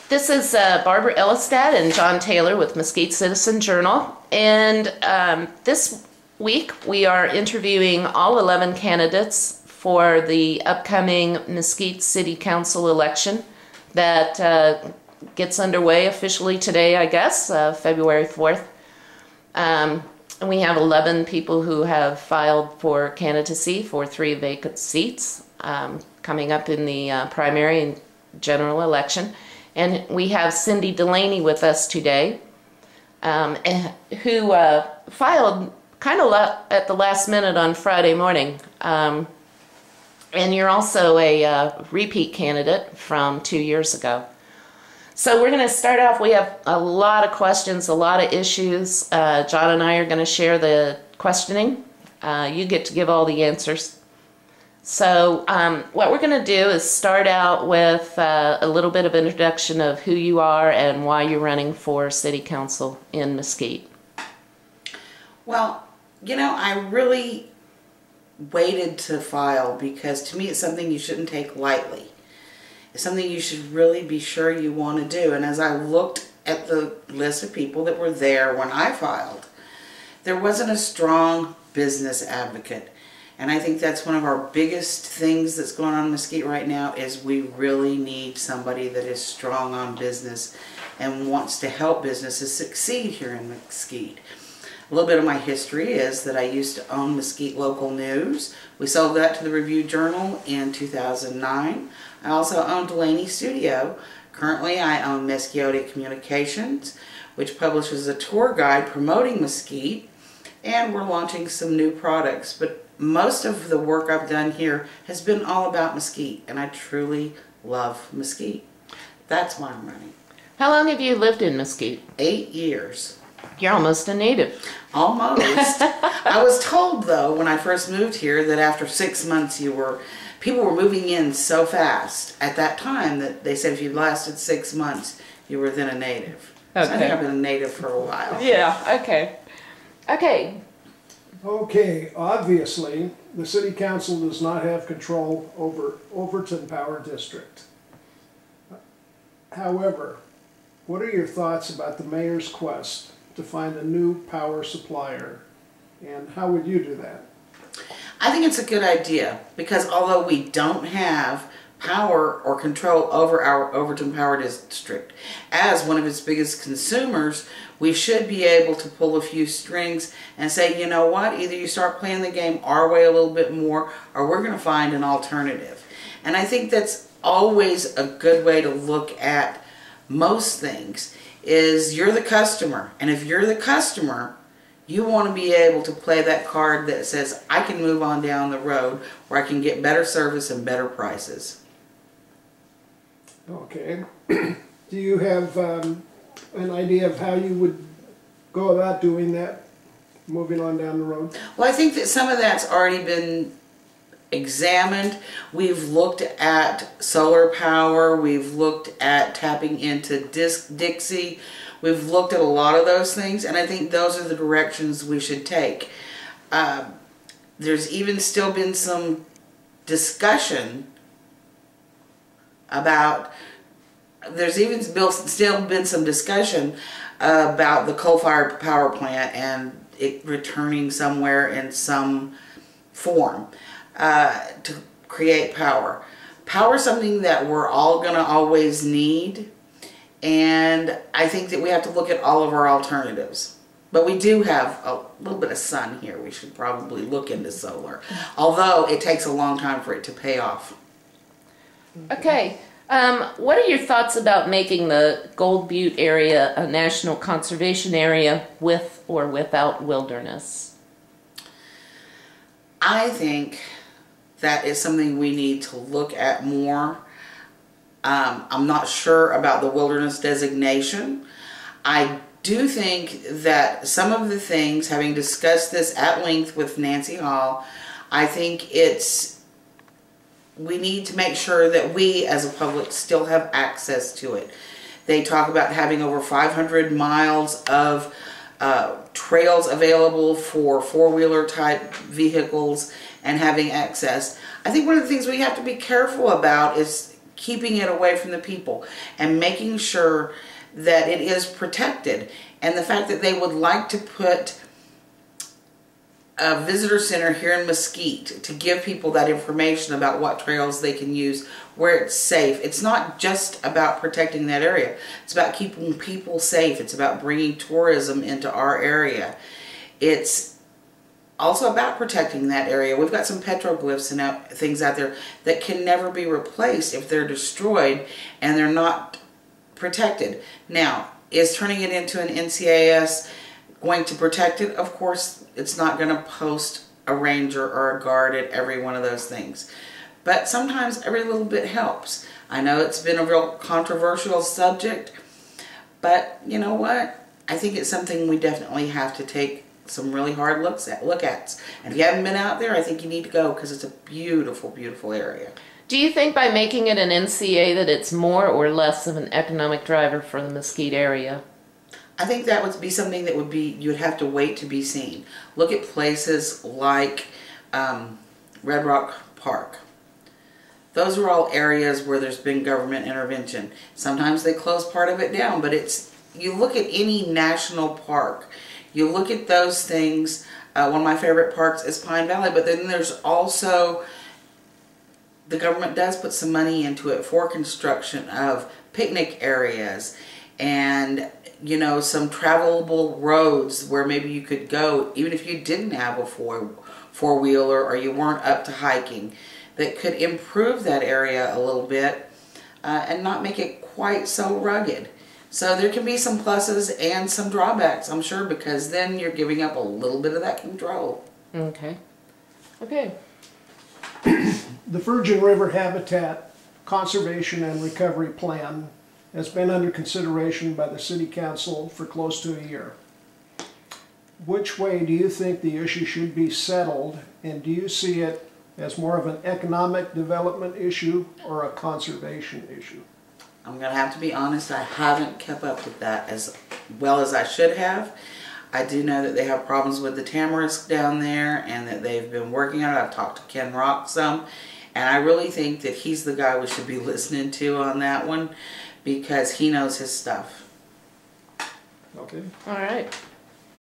This is Barbara Ellistad and John Taylor with Mesquite Citizen Journal. And this week we are interviewing all 11 candidates for the upcoming Mesquite City Council election that gets underway officially today, I guess, February 4th. And we have 11 people who have filed for candidacy for 3 vacant seats coming up in the primary and general election. And we have Cindy Delaney with us today, who filed kind of at the last minute on Friday morning. And you're also a repeat candidate from 2 years ago. So we're going to start off. We have a lot of questions, a lot of issues. John and I are going to share the questioning. You get to give all the answers. So what we're going to do is start out with a little bit of introduction of who you are and why you're running for City Council in Mesquite. Well, you know, I really waited to file because to me it's something you shouldn't take lightly. It's something you should really be sure you want to do. And as I looked at the list of people that were there when I filed, there wasn't a strong business advocate. And I think that's one of our biggest things that's going on in Mesquite right now is we really need somebody that is strong on business and wants to help businesses succeed here in Mesquite. A little bit of my history is that I used to own Mesquite Local News. We sold that to the Review Journal in 2009. I also own Delaney Studio. Currently I own Mesquite Communications, which publishes a tour guide promoting Mesquite, and we're launching some new products. But most of the work I've done here has been all about Mesquite, and I truly love Mesquite. That's why I'm running. How long have you lived in Mesquite? 8 years. You're almost a native. Almost. I was told, though, when I first moved here that after 6 months people were moving in so fast at that time that they said if you lasted 6 months, you were then a native. Okay. So I think I've been a native for a while. Yeah, okay. Okay. Okay, obviously, the City Council does not have control over Overton Power District. However, what are your thoughts about the mayor's quest to find a new power supplier, and how would you do that? I think it's a good idea because although we don't have power or control over our Overton Power District, as one of its biggest consumers, we should be able to pull a few strings and say, you know what, either you start playing the game our way a little bit more, or we're going to find an alternative. And I think that's always a good way to look at most things, is you're the customer. And if you're the customer, you want to be able to play that card that says, I can move on down the road where I can get better service and better prices. Okay. Do you have an idea of how you would go about doing that, moving on down the road? Well, I think that some of that's already been examined. We've looked at solar power. We've looked at tapping into Dixie. We've looked at a lot of those things, and I think those are the directions we should take. There's even still been some discussion about, still been some discussion about the coal-fired power plant and it returning somewhere in some form to create power. Power is something that we're all going to always need, and I think that we have to look at all of our alternatives. But we do have a little bit of sun here. We should probably look into solar, although it takes a long time for it to pay off. Okay. What are your thoughts about making the Gold Butte area a national conservation area with or without wilderness? I think that is something we need to look at more. I'm not sure about the wilderness designation. I do think that some of the things, having discussed this at length with Nancy Hall, I think we need to make sure that we as a public still have access to it. They talk about having over 500 miles of trails available for four-wheeler type vehicles and having access. I think one of the things we have to be careful about is keeping it away from the people and making sure that it is protected. And the fact that they would like to put a visitor center here in Mesquite to give people that information about what trails they can use, where it's safe. It's not just about protecting that area. It's about keeping people safe. It's about bringing tourism into our area. It's also about protecting that area. We've got some petroglyphs and things out there that can never be replaced if they're destroyed and they're not protected. Now, is turning it into an NCAS going to protect it? Of course, it's not going to post a ranger or a guard at every one of those things. But sometimes every little bit helps. I know it's been a real controversial subject, but you know what? I think it's something we definitely have to take some really hard look at. And if you haven't been out there, I think you need to go because it's a beautiful, beautiful area. Do you think by making it an NCA that it's more or less of an economic driver for the Mesquite area? I think that would be something that would be, you would have to wait to be seen. Look at places like Red Rock Park. Those are all areas where there's been government intervention. Sometimes they close part of it down, but it's, you look at any national park, you look at those things. One of my favorite parks is Pine Valley, but then there's also, the government does put some money into it for construction of picnic areas and, you know, some travelable roads where maybe you could go even if you didn't have a four-wheeler or you weren't up to hiking, that could improve that area a little bit and not make it quite so rugged. So there can be some pluses and some drawbacks, I'm sure, because then you're giving up a little bit of that control. Okay. Okay. The Virgin River Habitat Conservation and Recovery Plan has been under consideration by the City Council for close to a year. Which way do you think the issue should be settled, and do you see it as more of an economic development issue or a conservation issue? I'm going to have to be honest, I haven't kept up with that as well as I should have. I do know that they have problems with the tamarisk down there and that they've been working on it. I've talked to Ken Rock some, and I really think that he's the guy we should be listening to on that one because he knows his stuff. Okay. All right.